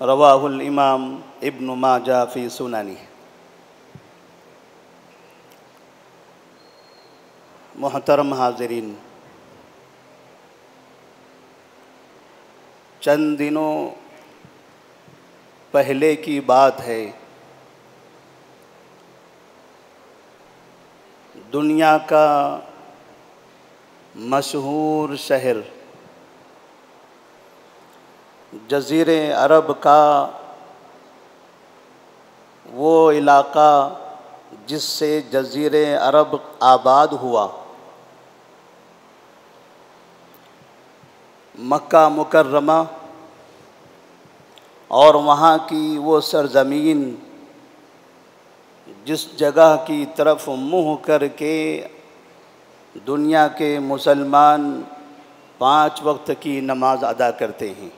रवाहुल इमाम इब्न माजा फ़ी सुनानी। मोहतरम हाज़रीन, चंद दिनों पहले की बात है, दुनिया का मशहूर शहर जज़ीरे अरब का वो इलाक़ा जिससे जज़ीरे अरब आबाद हुआ, मक्का मुकर्रमा, और वहाँ की वो सरज़मीन जिस जगह की तरफ मुँह करके दुनिया के मुसलमान 5 वक्त की नमाज अदा करते हैं।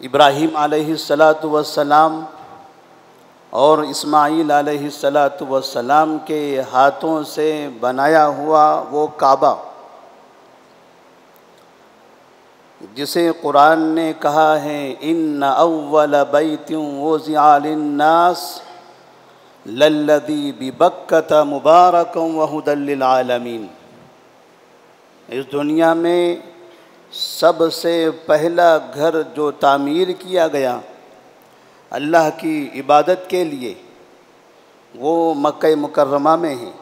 इब्राहीम अलैहिस्सलातु वस्सलाम और इस्माईल अलैहिस्सलातु वस्सलाम के हाथों से बनाया हुआ वो काबा, जिसे कुरान ने कहा है इन्ना अव्वल बैतिन वुज़िअ लिन्नास लल्लज़ी बिबक्कता मुबारकन व हुदल लिल आलमीन। इस दुनिया में सबसे पहला घर जो तामीर किया गया अल्लाह की इबादत के लिए, वो मक्का मुकर्रमा में है।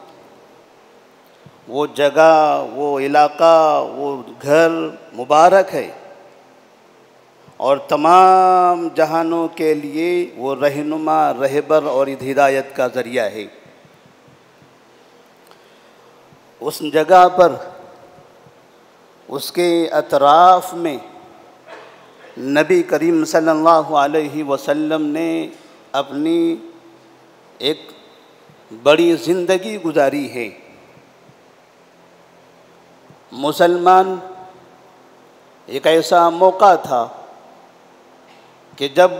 वो जगह, वो इलाक़ा, वो घर मुबारक है और तमाम जहानों के लिए वो रहनुमा, रहबर और हिदायत का ज़रिया है। उस जगह पर, उसके अतराफ़ में नबी करीम सल्लल्लाहु अलैहि वसल्लम ने अपनी एक बड़ी ज़िंदगी गुजारी है। मुसलमान, एक ऐसा मौका था कि जब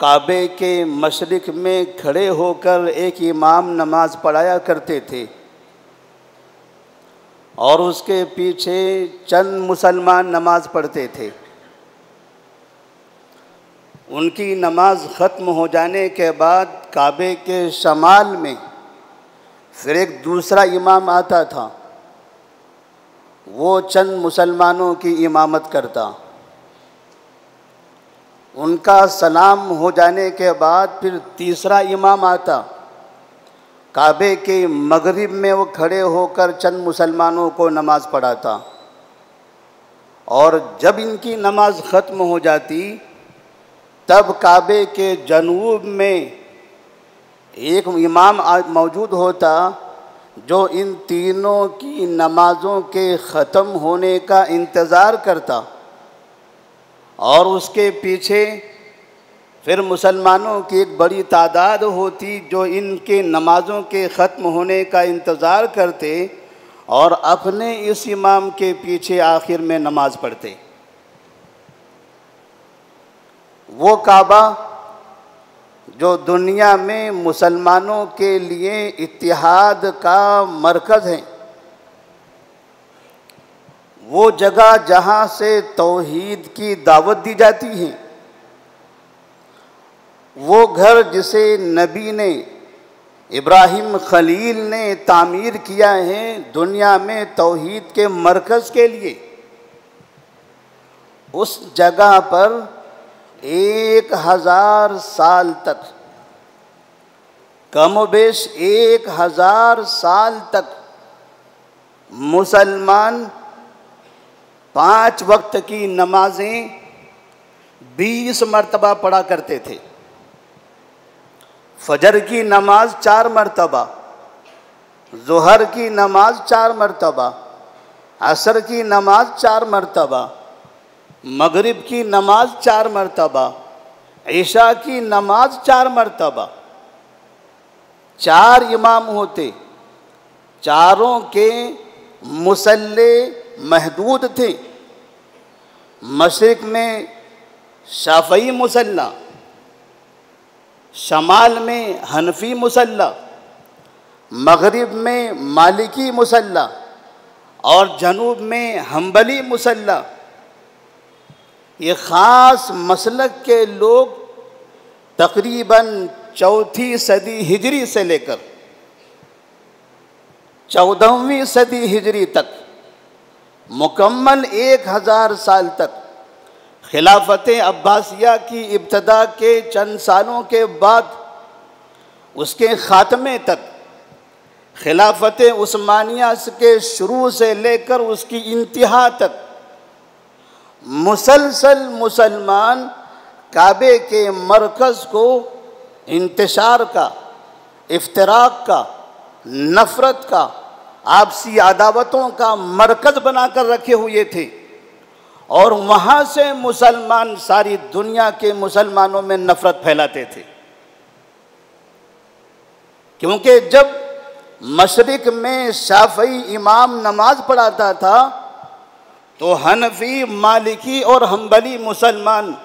काबे के मशरिक़ में खड़े होकर एक इमाम नमाज पढ़ाया करते थे और उसके पीछे चंद मुसलमान नमाज पढ़ते थे। उनकी नमाज ख़त्म हो जाने के बाद काबे के शमाल में फिर एक दूसरा इमाम आता था, वो चंद मुसलमानों की इमामत करता। उनका सलाम हो जाने के बाद फिर तीसरा इमाम आता, काबे के मगरिब में वो खड़े होकर चंद मुसलमानों को नमाज पढ़ाता। और जब इनकी नमाज ख़त्म हो जाती तब काबे के जनूब में एक इमाम मौजूद होता जो इन तीनों की नमाज़ों के ख़त्म होने का इंतज़ार करता, और उसके पीछे फिर मुसलमानों की एक बड़ी तादाद होती जो इनके नमाज़ों के ख़त्म होने का इंतज़ार करते और अपने इस इमाम के पीछे आखिर में नमाज़ पढ़ते। वो काबा जो दुनिया में मुसलमानों के लिए इत्तिहाद का मरकज़ है, वो जगह जहाँ से तौहीद की दावत दी जाती है, वो घर जिसे नबी ने इब्राहिम खलील ने तामीर किया है दुनिया में तौहीद के मरकज़ के लिए, उस जगह पर 1000 साल तक, कमोबेश 1000 साल तक मुसलमान 5 वक्त की नमाजें 20 मरतबा पढ़ा करते थे। फजर की नमाज 4 मरतबा, ज़ोहर की नमाज 4 मरतबा, असर की नमाज 4 मरतबा, मगरिब की नमाज 4 मरतबा, ईशा की नमाज 4 मरतबा। 4 इमाम होते, चारों के मुसल्ले महदूद थे। मशरिक में शाफ़ई मुसल्ला, शमाल में हनफी मुसल्ला, मगरिब में मालिकी मुसल्ला और जनूब में हम्बली मुसल्ला। ये ख़ास मसलक के लोग तकरीबन 4वीं सदी हिजरी से लेकर 14वीं सदी हिजरी तक मुकम्मल 1000 साल तक, खिलाफत अब्बासिया की इब्तदा के चंद सालों के बाद उसके ख़ात्मे तक, खिलाफत उस्मानिया के शुरू से लेकर उसकी इंतहा तक मुसलसल मुसलमान काबे के मरकज़ को इंतशार का, इफ्तराक का, नफ़रत का, आपसी अदावतों का मरकज़ बनाकर रखे हुए थे और वहाँ से मुसलमान सारी दुनिया के मुसलमानों में नफ़रत फैलाते थे। क्योंकि जब मशरिक में शाफ़ई इमाम नमाज पढ़ाता था तो हनफी, मालिकी और हम्बली मुसलमान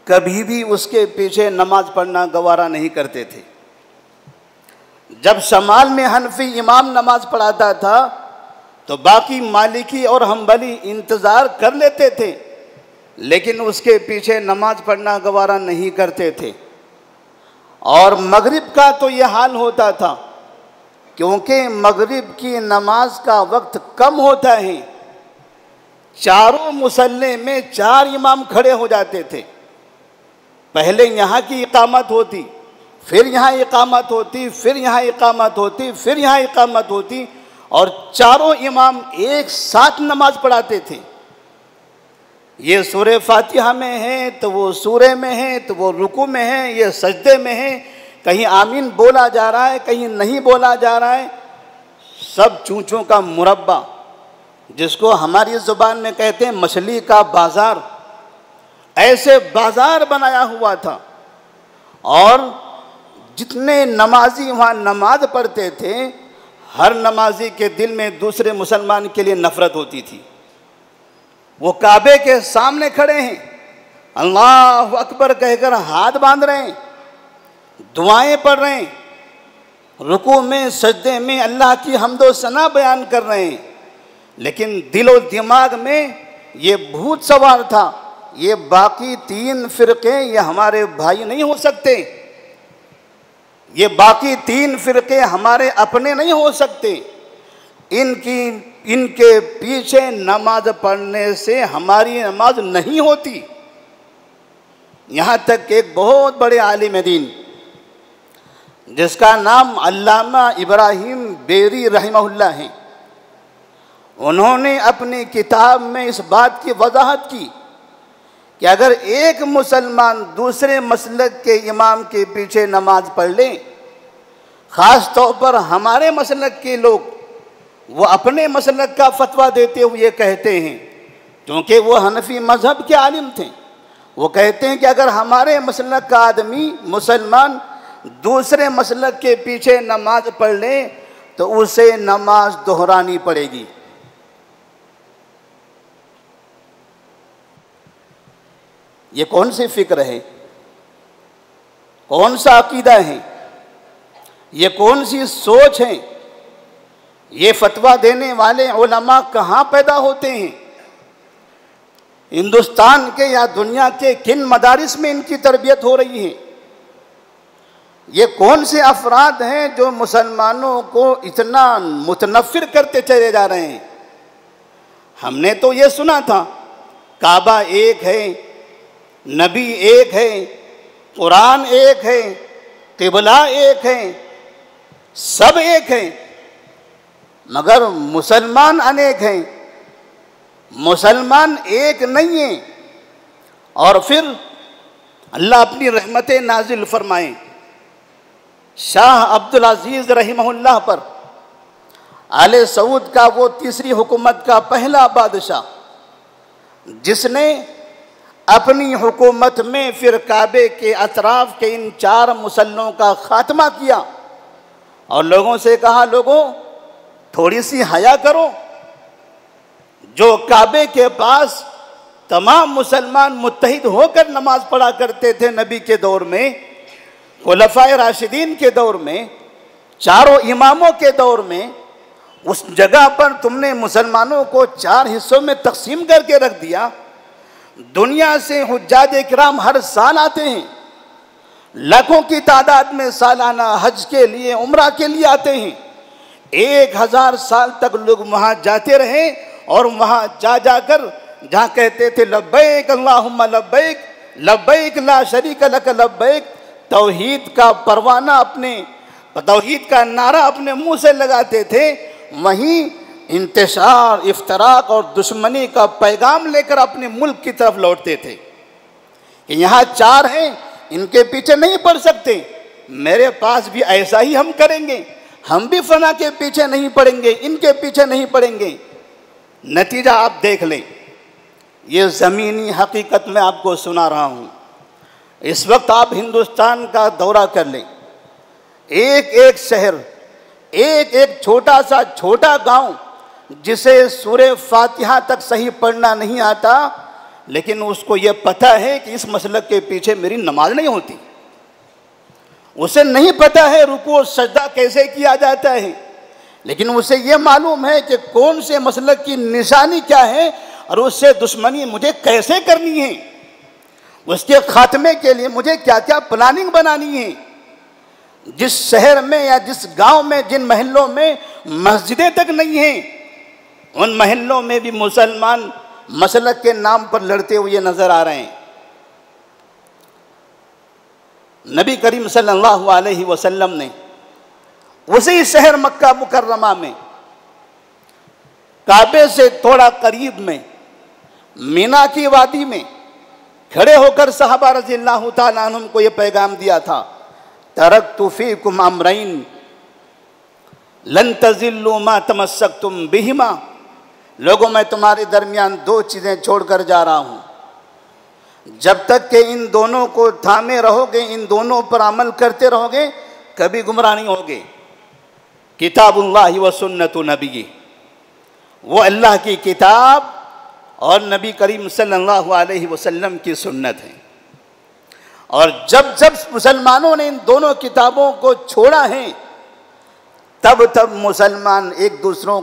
कभी भी उसके पीछे नमाज पढ़ना गवारा नहीं करते थे। जब शमाल में हनफी इमाम नमाज पढ़ाता था तो बाकी मालिकी और हम्बली इंतज़ार कर लेते थे, लेकिन उसके पीछे नमाज पढ़ना गवारा नहीं करते थे। और मगरिब का तो ये हाल होता था, क्योंकि मगरिब की नमाज का वक्त कम होता है, चारों मुसल्ले में 4 इमाम खड़े हो जाते थे। पहले यहाँ की इकामत होती, फिर यहाँ इकामत होती, फिर यहाँ इकामत होती, फिर यहाँ इकामत होती और चारों इमाम एक साथ नमाज पढ़ाते थे। ये सूरे फातिहा में है तो वो सूरे में है, तो वो रुकू में है, ये सजदे में है, कहीं आमीन बोला जा रहा है, कहीं नहीं बोला जा रहा है। सब चूचों का मुरब्बा, जिसको हमारी ज़ुबान में कहते हैं मछली का बाज़ार, ऐसे बाज़ार बनाया हुआ था। और जितने नमाजी वहाँ नमाज पढ़ते थे, हर नमाजी के दिल में दूसरे मुसलमान के लिए नफ़रत होती थी। वो काबे के सामने खड़े हैं, अल्लाह अकबर कहकर हाथ बांध रहे हैं, दुआएं पढ़ रहे हैं, रुकू में सजदे में अल्लाह की हम्दो सना बयान कर रहे हैं, लेकिन दिलो दिमाग में ये भूत सवार था, ये बाकी 3 फ़िरक़े ये हमारे भाई नहीं हो सकते, ये बाकी 3 फ़िरक़े हमारे अपने नहीं हो सकते, इनके पीछे नमाज पढ़ने से हमारी नमाज नहीं होती। यहाँ तक कि एक बहुत बड़े आलिम दीन जिसका नाम अल्लामा इब्राहिम बेरी रहमहुल्लाह है, उन्होंने अपनी किताब में इस बात की वजाहत की कि अगर एक मुसलमान दूसरे मसलक के इमाम के पीछे नमाज पढ़ ले, ख़ास तौर पर हमारे मसलक के लोग वो अपने मसलक का फतवा देते हुए कहते हैं, क्योंकि वो हनफी मज़हब के आलिम थे, वो कहते हैं कि अगर हमारे मसलक का आदमी मुसलमान दूसरे मसलक के पीछे नमाज पढ़ ले तो उसे नमाज दोहरानी पड़ेगी। ये कौन सी फिक्र है, कौन सा अकीदा है, ये कौन सी सोच है ये फतवा देने वाले उलमा कहाँ पैदा होते हैं? हिंदुस्तान के या दुनिया के किन मदारिस में इनकी तरबियत हो रही है? ये कौन से अफराद हैं जो मुसलमानों को इतना मुतनफ़िर करते चले जा रहे हैं? हमने तो ये सुना था काबा एक है, नबी एक है, कुरान एक है, क़िबला एक है, सब एक है, मगर मुसलमान अनेक हैं, मुसलमान एक नहीं है। और फिर अल्लाह अपनी रहमतें नाजिल फरमाएं शाह अब्दुल अजीज़ रहमहुल्लाह पर, आले सऊद का वो तीसरी हुकूमत का पहला बादशाह, जिसने अपनी हुकूमत में फिर काबे के अतराफ के इन 4 मुसल्लों का खात्मा किया और लोगों से कहा, लोगों थोड़ी सी हया करो। जो काबे के पास तमाम मुसलमान मुत्तहिद होकर नमाज पढ़ा करते थे नबी के दौर में, खुलफाए राशिदीन के दौर में, चारों इमामों के दौर में, उस जगह पर तुमने मुसलमानों को 4 हिस्सों में तकसीम करके रख दिया। दुनिया से हुज्जाज इकराम हर साल आते हैं, लाखों की तादाद में सालाना हज के लिए, उम्रा के लिए आते हैं। 1000 साल तक लोग वहाँ जाते रहे और वहाँ जा जाकर जहाँ कहते थे लब्बैक अल्लाहुम्मा लब्बैक, लब्बैक ला शरीक लक लब्बैक, तौहीद का परवाना अपने, तौहीद का नारा अपने मुंह से लगाते थे, वहीं इंतशार, इफ्तराक और दुश्मनी का पैगाम लेकर अपने मुल्क की तरफ लौटते थे कि यहाँ 4 हैं, इनके पीछे नहीं पड़ सकते, मेरे पास भी ऐसा ही हम करेंगे, हम भी फना के पीछे नहीं पड़ेंगे, इनके पीछे नहीं पड़ेंगे। नतीजा आप देख लें, ये ज़मीनी हकीकत मैं आपको सुना रहा हूँ। इस वक्त आप हिंदुस्तान का दौरा कर लें, एक एक शहर, एक एक छोटा सा छोटा गांव जिसे सूरे फातिहा तक सही पढ़ना नहीं आता, लेकिन उसको ये पता है कि इस मसलक के पीछे मेरी नमाज नहीं होती। उसे नहीं पता है रुकू और सजदा कैसे किया जाता है, लेकिन उसे ये मालूम है कि कौन से मसलक की निशानी क्या है और उससे दुश्मनी मुझे कैसे करनी है, उसके खात्मे के लिए मुझे क्या क्या प्लानिंग बनानी है। जिस शहर में या जिस गांव में, जिन महल्लों में मस्जिदें तक नहीं हैं, उन महल्लों में भी मुसलमान मसलक के नाम पर लड़ते हुए नजर आ रहे हैं। नबी करीम सल्लल्लाहु अलैहि वसल्लम ने उसी शहर मक्का मुकर्रमा में, काबे से थोड़ा करीब में, मीना की वादी में खड़े होकर सहाबा रज़ियल्लाहु ताला अन्हुम को यह पैगाम दिया था, तरक्तु फीकुम अमरैन लन तज़िल्लू मा तमस्सक्तुम बिहिमा। लोगों, मैं तुम्हारे दरमियान 2 चीज़ें छोड़कर जा रहा हूँ, जब तक कि इन दोनों को थामे रहोगे, इन दोनों पर अमल करते रहोगे, कभी गुमराह नहीं होगे। किताबुल्लाहि व सुन्नतु नबी, वो अल्लाह की किताब और नबी करीम सल्लल्लाहु अलैहि वसल्लम की सुन्नत है। और जब जब मुसलमानों ने इन दोनों किताबों को छोड़ा है, तब तब मुसलमान एक दूसरों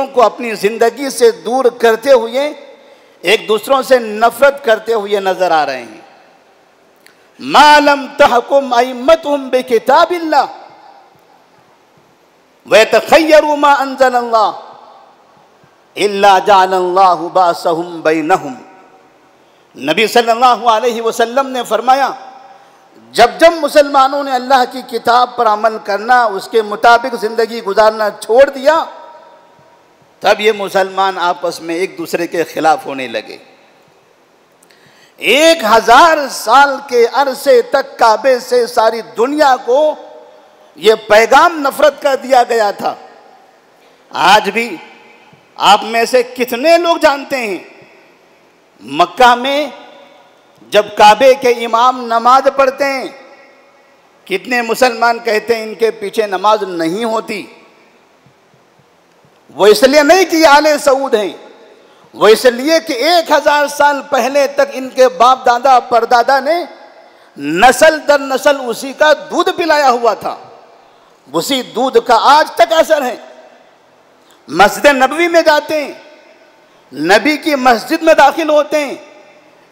को अपनी ज़िंदगी से दूर करते हुए, एक दूसरों से नफरत करते हुए नजर आ रहे हैं। मालम तहकुम अइम्मतुहुम बिकिताबिल्लाह व यतखय्यरू मा अंज़लल्लाह इल्ला जअलल्लाहु बासहुम बैनहुम। नबी सल्लल्लाहु अलैहि वसल्लम ने फरमाया, जब जब मुसलमानों ने अल्लाह की किताब पर अमल करना, उसके मुताबिक ज़िंदगी गुजारना छोड़ दिया, तब ये मुसलमान आपस में एक दूसरे के खिलाफ होने लगे। 1000 साल के अरसे तक काबे से सारी दुनिया को ये पैगाम नफरत का दिया गया था। आज भी आप में से कितने लोग जानते हैं, मक्का में जब काबे के इमाम नमाज पढ़ते हैं, कितने मुसलमान कहते हैं इनके पीछे नमाज नहीं होती। वो इसलिए नहीं कि आले सऊद हैं, वो इसलिए कि 1000 साल पहले तक इनके बाप दादा परदादा ने नस्ल दर नस्ल उसी का दूध पिलाया हुआ था। उसी दूध का आज तक असर है। मस्जिद नबवी में जाते हैं, नबी की मस्जिद में दाखिल होते हैं,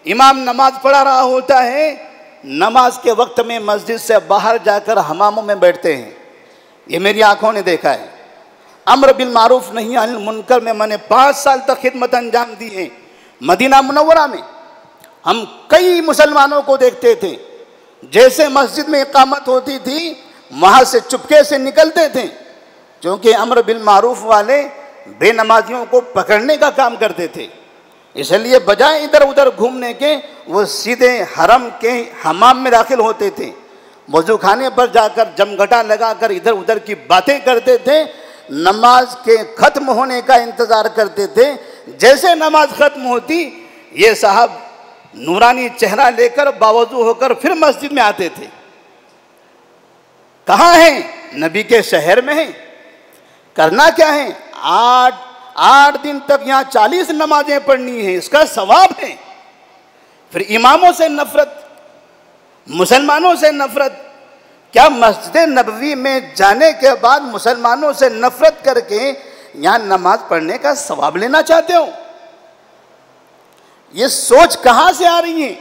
इमाम नमाज पढ़ा रहा होता है, नमाज के वक्त में मस्जिद से बाहर जाकर हमामों में बैठते हैं। ये मेरी आंखों ने देखा है। अम्र बिल मारूफ नहीं अनिल मुनकर में मैंने 5 साल तक खिदमत अंजाम दी है। मदीना मुनव्वरा में हम कई मुसलमानों को देखते थे, जैसे मस्जिद में इकामत होती थी वहाँ से चुपके से निकलते थे, क्योंकि अम्र बिल मारूफ वाले बेनमाजियों को पकड़ने का काम करते थे। इसलिए बजाय इधर उधर घूमने के वो सीधे हरम के हमाम में दाखिल होते थे, वजू खाने पर जाकर जमघटा लगाकर इधर उधर की बातें करते थे, नमाज के ख़त्म होने का इंतज़ार करते थे। जैसे नमाज ख़त्म होती ये साहब नूरानी चेहरा लेकर बावजू होकर फिर मस्जिद में आते थे। कहाँ हैं? नबी के शहर में हैं। करना क्या है? 8 दिन तक यहाँ 40 नमाजें पढ़नी है, इसका सवाब है। फिर इमामों से नफरत, मुसलमानों से नफरत। क्या मस्जिद नबवी में जाने के बाद मुसलमानों से नफरत करके यहाँ नमाज पढ़ने का सवाब लेना चाहते हो? ये सोच कहाँ से आ रही है?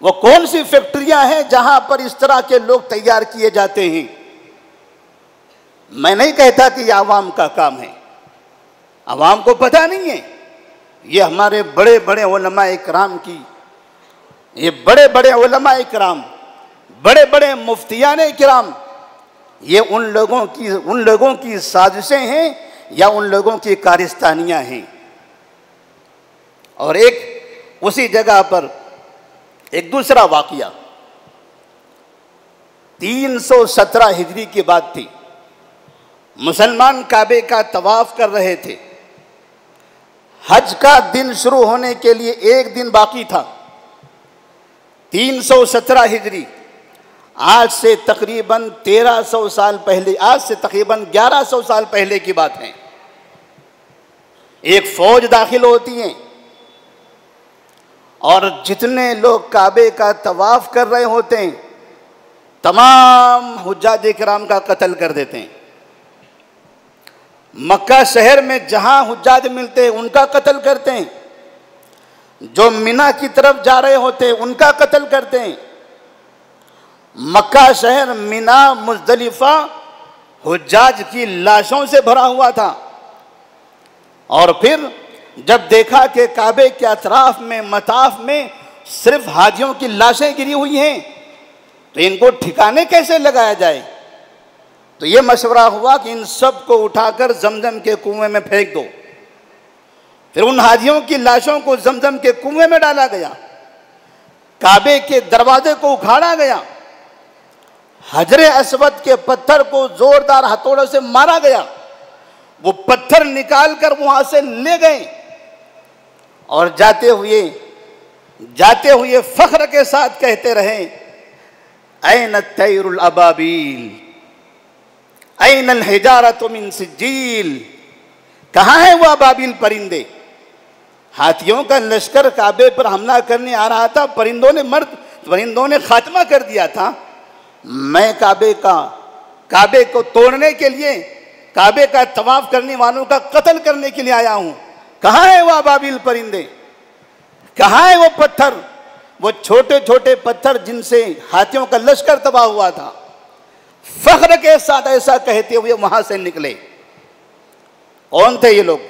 वो कौन सी फैक्ट्रियां हैं जहां पर इस तरह के लोग तैयार किए जाते हैं? मैं नहीं कहता कि यह आवाम का काम है, आवाम को पता नहीं है। ये हमारे बड़े बड़े उलमा इकराम की, ये बड़े बड़े उलमा इकराम, बड़े बड़े मुफ्तियान इकराम, ये उन लोगों की साजिशें हैं या उन लोगों की कारिस्तानियां हैं। और एक उसी जगह पर एक दूसरा वाकया 317 हिजरी की बात थी। मुसलमान काबे का तवाफ कर रहे थे। हज का दिन शुरू होने के लिए 1 दिन बाकी था। 317 हिजरी, आज से तकरीबन 1300 साल पहले, आज से तकरीबन 1100 साल पहले की बात है। एक फौज दाखिल होती है और जितने लोग काबे का तवाफ कर रहे होते हैं तमाम हुज्जाज इकराम का कत्ल कर देते हैं। मक्का शहर में जहां हुज्जाज मिलते हैं उनका कत्ल करते हैं, जो मिना की तरफ जा रहे होते हैं उनका कत्ल करते हैं। मक्का शहर, मिना, मुज़दलिफा हुज्जाज की लाशों से भरा हुआ था। और फिर जब देखा कि काबे के अतराफ में, मताफ में सिर्फ हाजियों की लाशें गिरी हुई हैं, तो इनको ठिकाने कैसे लगाया जाए? तो ये मशवरा हुआ कि इन सब को उठाकर जमजम के कुएं में फेंक दो। फिर उन हाजियों की लाशों को जमजम के कुएं में डाला गया। काबे के दरवाजे को उखाड़ा गया। हजरे अस्वद के पत्थर को जोरदार हथौड़ों से मारा गया। वो पत्थर निकाल कर वहां से ले गए और जाते हुए फख्र के साथ कहते रहे, ऐन तैरुल अबाबील, ऐन अल हिजारतु मिन सिज्जील। कहाँ है वो अबाबील परिंदे? हाथियों का लश्कर काबे पर हमला करने आ रहा था, परिंदों ने खात्मा कर दिया था। मैं काबे को तोड़ने के लिए, काबे का तवाफ करने वालों का कत्ल करने के लिए आया हूं। कहाँ है वो अबाबील परिंदे? कहाँ है वो पत्थर, वो छोटे छोटे पत्थर जिनसे हाथियों का लश्कर तबाह हुआ था? फख्र के साथ ऐसा कहते हुए वहां से निकले। कौन थे ये लोग?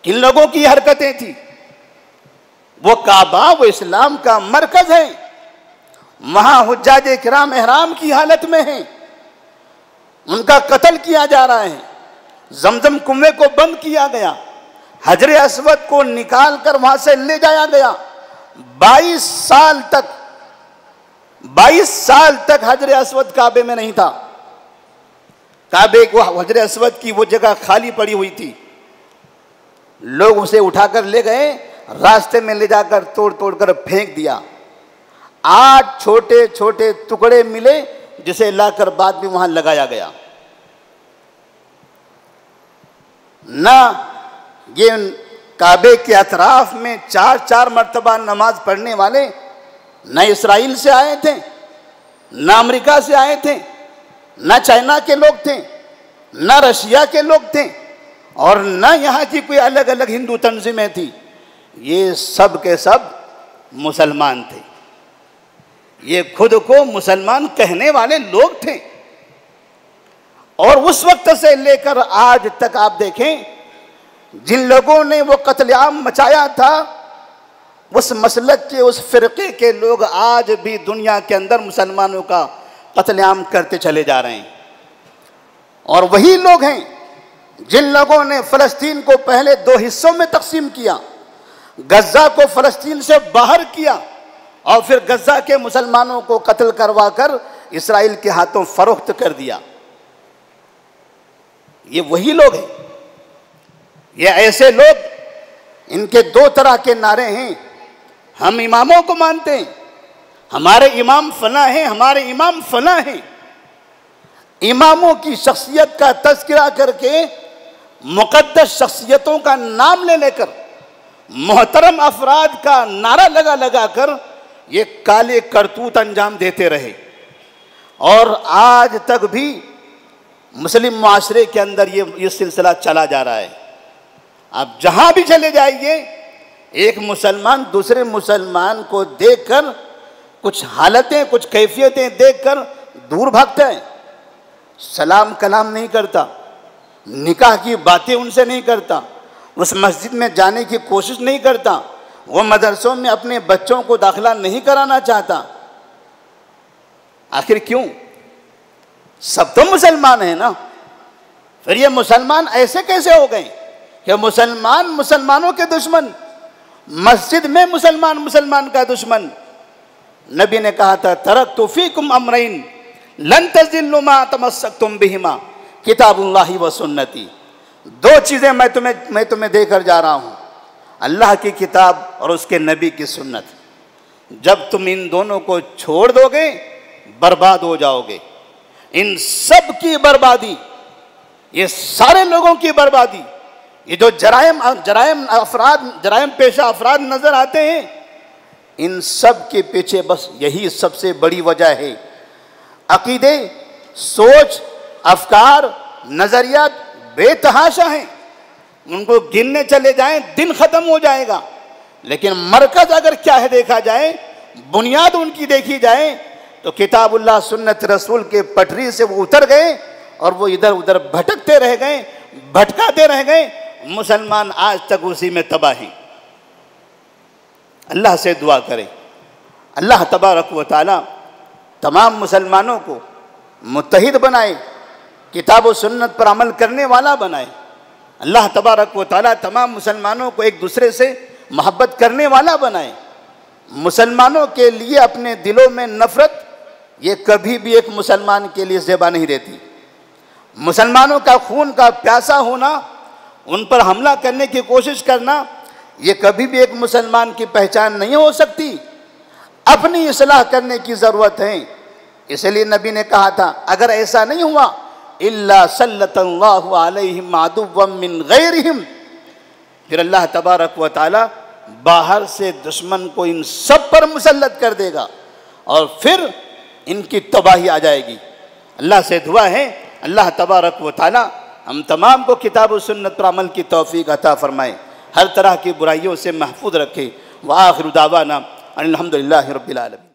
किन लोगों की हरकतें थी? वो काबा, वो इस्लाम का मरकज है। वहां हुज्जाज इकराम एहराम की हालत में हैं, उनका कत्ल किया जा रहा है। जमजम कुएं को बंद किया गया। हजरे अस्वद को निकाल कर वहां से ले जाया गया। 22 साल तक हजरे अस्वद काबे में नहीं था। काबे को हजरे अस्वद की वो जगह खाली पड़ी हुई थी। लोग उसे उठाकर ले गए, रास्ते में ले जाकर तोड़ तोड़ कर फेंक दिया। 8 छोटे छोटे टुकड़े मिले, जिसे लाकर बाद में वहां लगाया गया। ना ये काबे के अतराफ में 4-4 मरतबा नमाज पढ़ने वाले न इसराइल से आए थे, न अमेरिका से आए थे, न चाइना के लोग थे, न रशिया के लोग थे, और न यहाँ की कोई अलग अलग हिंदू तंजीमें थी। ये सब के सब मुसलमान थे। ये खुद को मुसलमान कहने वाले लोग थे। और उस वक्त से लेकर आज तक आप देखें, जिन लोगों ने वो कत्लेआम मचाया था, उस मसलक के, उस फिरके के लोग आज भी दुनिया के अंदर मुसलमानों का कत्लेआम करते चले जा रहे हैं। और वही लोग हैं जिन लोगों ने फ़लस्तीन को पहले 2 हिस्सों में तकसीम किया, गज़ा को फ़लस्तीन से बाहर किया, और फिर गज़ा के मुसलमानों को कत्ल करवाकर इसराइल के हाथों फरोख्त कर दिया। ये वही लोग हैं। ये ऐसे लोग, इनके 2 तरह के नारे हैं। हम इमामों को मानते हैं, हमारे इमाम फला हैं, हमारे इमाम फला हैं। इमामों की शख्सियत का तज़किरा करके, मुक़द्दस शख्सियतों का नाम ले लेकर, मोहतरम अफराद का नारा लगा लगा कर ये काले करतूत अंजाम देते रहे। और आज तक भी मुस्लिम माशरे के अंदर ये सिलसिला चला जा रहा है। आप जहां भी चले जाइए, एक मुसलमान दूसरे मुसलमान को देखकर, कुछ हालतें, कुछ कैफियतें देखकर दूर भागता है। सलाम कलाम नहीं करता, निकाह की बातें उनसे नहीं करता, उस मस्जिद में जाने की कोशिश नहीं करता, वो मदरसों में अपने बच्चों को दाखिला नहीं कराना चाहता। आखिर क्यों? सब तो मुसलमान है ना। फिर ये मुसलमान ऐसे कैसे हो गए कि मुसलमान मुसलमानों के दुश्मन, मस्जिद में मुसलमान मुसलमान का दुश्मन। नबी ने कहा था, तरक्तु फीकुम अमरैन लन तज़िल्लु मा तमस्सक्तुम बिहिमा किताबुल्लाहि व सुन्नती। 2 चीज़ें मैं तुम्हें देकर जा रहा हूँ, अल्लाह की किताब और उसके नबी की सुन्नत। जब तुम इन दोनों को छोड़ दोगे, बर्बाद हो जाओगे। इन सब की बर्बादी, ये सारे लोगों की बर्बादी, ये जो जराइम पेशा अफराद नजर आते हैं, इन सब के पीछे बस यही सबसे बड़ी वजह है। अकीदे, सोच, अफकार, नजरियात बेतहाशा हैं। उनको गिनने चले जाएं, दिन खत्म हो जाएगा। लेकिन मरकज अगर क्या है देखा जाए, बुनियाद उनकी देखी जाए, तो किताबुल्लाह सुन्नत रसूल के पटरी से वो उतर गए और वो इधर उधर भटकते रह गए, भटकाते रह गए। मुसलमान आज तक उसी में तबाही। अल्लाह से दुआ करें, अल्लाह तबारक व तआला तमाम मुसलमानों को मुत्तहिद बनाए, किताब व सुन्नत पर अमल करने वाला बनाए। अल्लाह तबारक व तआला तमाम मुसलमानों को एक दूसरे से मोहब्बत करने वाला बनाए। मुसलमानों के लिए अपने दिलों में नफरत, ये कभी भी एक मुसलमान के लिए ज़ेबा नहीं रहती। मुसलमानों का खून का प्यासा होना, उन पर हमला करने की कोशिश करना, ये कभी भी एक मुसलमान की पहचान नहीं हो सकती। अपनी इस्लाह करने की ज़रूरत है। इसलिए नबी ने कहा था, अगर ऐसा नहीं हुआ, इल्ला सल्लल्लाहु अलैहिम अदुव्वम मिन गैरिहिम, फिर अल्लाह तबारक व तआला बाहर से दुश्मन को इन सब पर मुसल्लत कर देगा और फिर इनकी तबाही आ जाएगी। अल्लाह से दुआ है, अल्लाह तबारक व तआला हम तमाम को किताब और सुन्नत पर अमल की तौफीक अता फरमाए, हर तरह की बुराइयों से महफूज रखे। व आखिरु दावाना अनिल हम्दुलिल्लाहि रब्बिल आलमीन।